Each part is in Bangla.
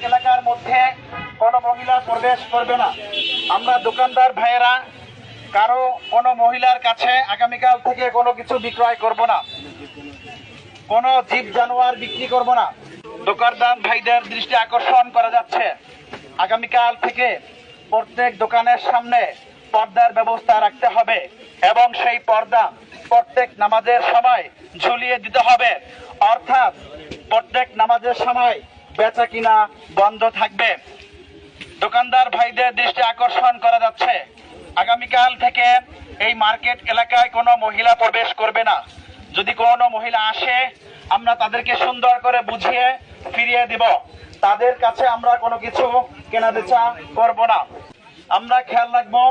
এলাকার মধ্যে কোনো মহিলা প্রবেশ করবে না। আমরা দোকানদার ভাইয়েরা কারো কোনো মহিলার কাছে আগামীকাল থেকে কোনো কিছু বিক্রয় করব না, কোনো জীব জানোয়ার বিক্রি করব না। দোকানদার ভাইদের দৃষ্টি আকর্ষণ করা যাচ্ছে, আগামীকাল থেকে প্রত্যেক দোকানের সামনে পর্দার ব্যবস্থা রাখতে হবে এবং সেই পর্দা প্রত্যেক নামাজের সময় ঝুলিয়ে দিতে হবে। অর্থাৎ প্রত্যেক নামাজের সময় বেচা কিনা বন্ধ থাকবে। দোকানদার ভাইদের দৃষ্টি আকর্ষণ করা যাচ্ছে, আগামীকাল থেকে এই মার্কেট এলাকায় কোনো মহিলা প্রবেশ করবে না। যদি কোনো মহিলা আসে আমরা তাদেরকে সুন্দর করে বুঝিয়ে ফিরিয়ে দিব। তাদের কাছে আমরা কোনো কিছু কেনা বেচা করব না। আমরা খেয়াল রাখবো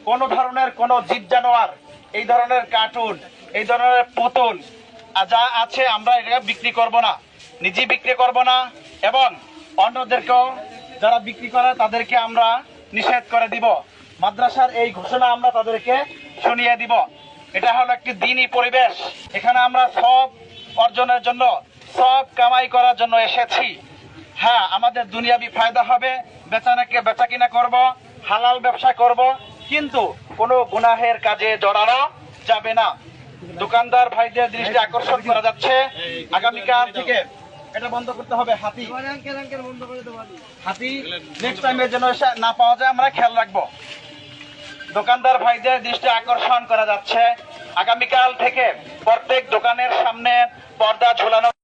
কোনো ধরনের কোনো জীব জানোয়ার, এই ধরনের কার্টুন, এই ধরনের পুতুল যা আছে আমরা এটা বিক্রি করব না, নিজে বিক্রি করব না এবং অন্যদেরকেও যারা বিক্রি করে তাদেরকে আমরা নিষেধ করে দিব। মাদ্রাসার এই ঘোষণা আমরা তাদেরকে শুনিয়ে দিব। এটা হলো একটি দ্বীনি পরিবেশ। এখানে আমরা সব অর্জনের জন্য, সব কামাই করার জন্য এসেছি। হ্যাঁ, আমাদের দুনিয়াবি ফায়দা হবে, বেচা কিনা করব, হালাল ব্যবসা করব, কিন্তু কোনো গুনাহের কাজে জড়ানো যাবে না। দোকানদার ভাইদের দৃষ্টি আকর্ষণ করা যাচ্ছে, আগামীকাল থেকে এটা বন্ধ করতে হবে। হাতি নেক্সট টাইমে যেন না পাওয়া যায় আমরা খেয়াল রাখবো। দোকানদার ভাইদের দৃষ্টি আকর্ষণ করা যাচ্ছে, আগামীকাল থেকে প্রত্যেক দোকানের সামনে পর্দা ঝোলানো